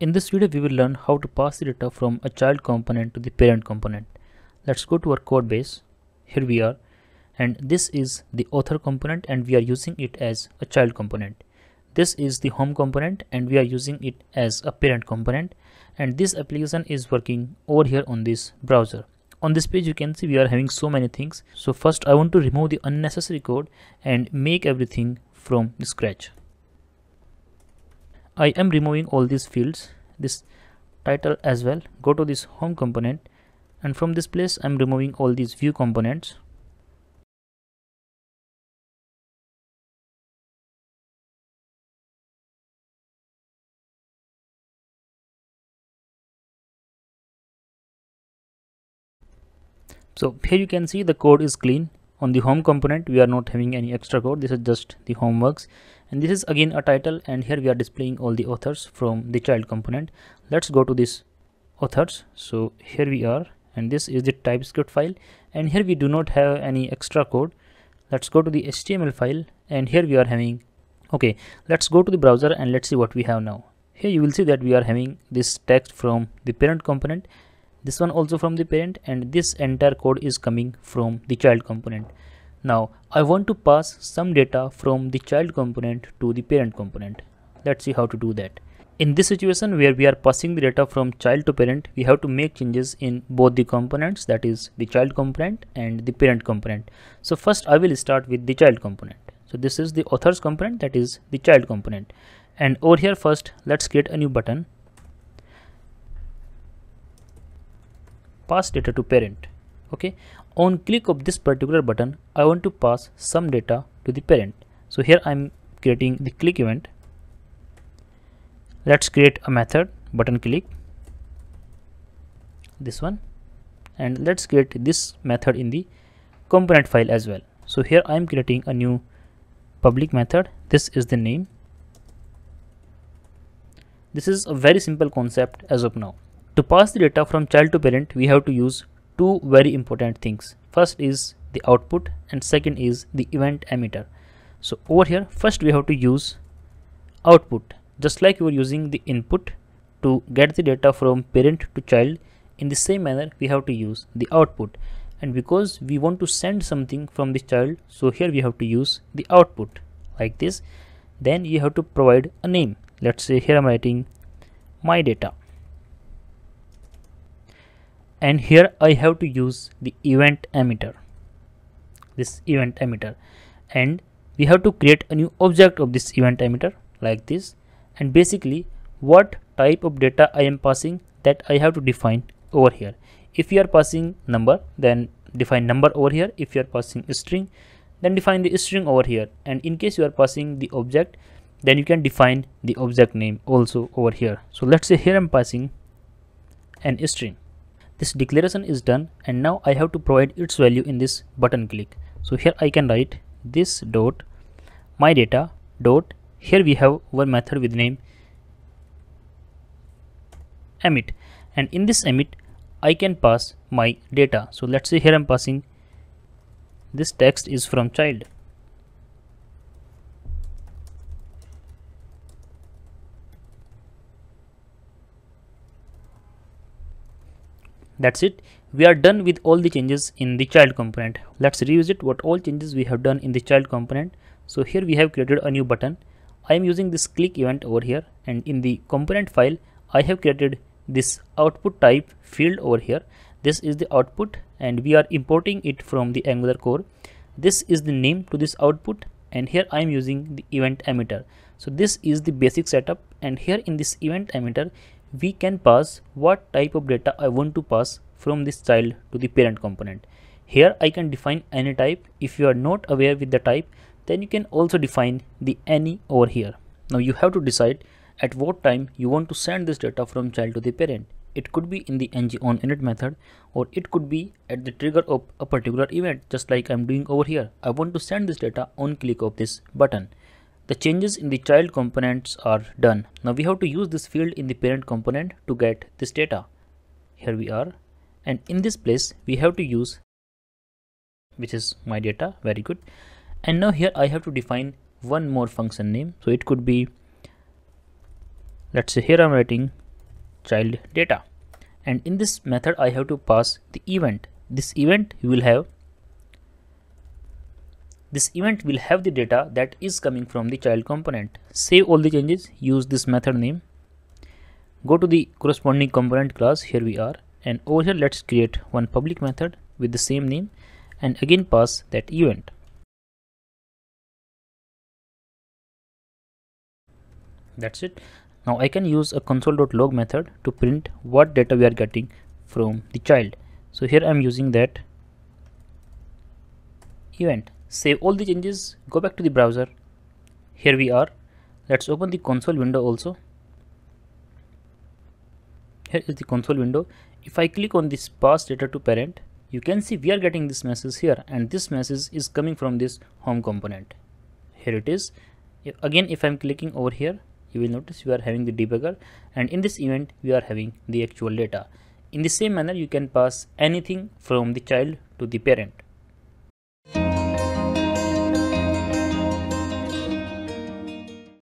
In this video, we will learn how to pass the data from a child component to the parent component. Let's go to our code base. Here we are, and this is the author component and we are using it as a child component. This is the home component and we are using it as a parent component, and this application is working over here on this browser. On this page you can see we are having so many things. So first I want to remove the unnecessary code and make everything from scratch. I am removing all these fields, this title as well. Go to this home component, and from this place I'm removing all these view components. So here you can see the code is clean. On the home component we are not having any extra code, this is just the homeworks, and this is again a title, and here we are displaying all the authors from the child component. Let's go to this authors. So here we are, and this is the TypeScript file, and here we do not have any extra code. Let's go to the HTML file, and here we are having, okay, let's go to the browser and let's see what we have now. Here you will see that we are having this text from the parent component, this one also from the parent, and this entire code is coming from the child component. Now I want to pass some data from the child component to the parent component. Let's see how to do that. In this situation where we are passing the data from child to parent, we have to make changes in both the components, that is the child component and the parent component. So first I will start with the child component. So this is the authors component, that is the child component, and over here first let's create a new button, pass data to parent. Okay, on click of this particular button I want to pass some data to the parent. So here I'm creating the click event. Let's create a method button click, this one, and let's create this method in the component file as well. So here I'm creating a new public method, this is the name. This is a very simple concept as of now. To pass the data from child to parent, we have to use two very important things. First is the output and second is the event emitter. So over here first we have to use output. Just like you are using the input to get the data from parent to child, in the same manner we have to use the output. And because we want to send something from the child, so here we have to use the output like this. Then you have to provide a name. Let's say here I'm writing my data, and here I have to use the event emitter, this event emitter, and we have to create a new object of this event emitter like this. And basically what type of data I am passing, that I have to define over here. If you are passing number, then define number over here. If you are passing a string, then define the string over here. And in case you are passing the object, then you can define the object name also over here. So let's say here I'm passing an string. This declaration is done, and now I have to provide its value in this button click. So here I can write this dot my data dot, here we have one method with name emit, and in this emit I can pass my data. So let's say here I'm passing this text is from child. That's it. We are done with all the changes in the child component. Let's revisit what all changes we have done in the child component. So here we have created a new button. I am using this click event over here, and in the component file I have created this output type field over here. This is the output and we are importing it from the Angular core. This is the name to this output, and here I am using the event emitter. So this is the basic setup, and here in this event emitter we can pass what type of data I want to pass from this child to the parent component. Here I can define any type. If you are not aware with the type, then you can also define the any over here. Now you have to decide at what time you want to send this data from child to the parent. It could be in the ng-on-init method, or it could be at the trigger of a particular event, just like I'm doing over here. I want to send this data on click of this button. The changes in the child components are done. Now we have to use this field in the parent component to get this data. Here we are, and in this place we have to use, which is my data, very good. And now here I have to define one more function name. So it could be, let's say here I'm writing child data, and in this method I have to pass the event. This event will have the data that is coming from the child component. Save all the changes, use this method name, go to the corresponding component class. Here we are, and over here let's create one public method with the same name and again pass that event. That's it. Now I can use a console.log method to print what data we are getting from the child. So here I'm using that event. Save all the changes, go back to the browser. Here we are. Let's open the console window also. Here is the console window. If I click on this pass data to parent, you can see we are getting this message here, and this message is coming from this home component. Here it is. Again, if I'm clicking over here, you will notice we are having the debugger, and in this event we are having the actual data. In the same manner, you can pass anything from the child to the parent.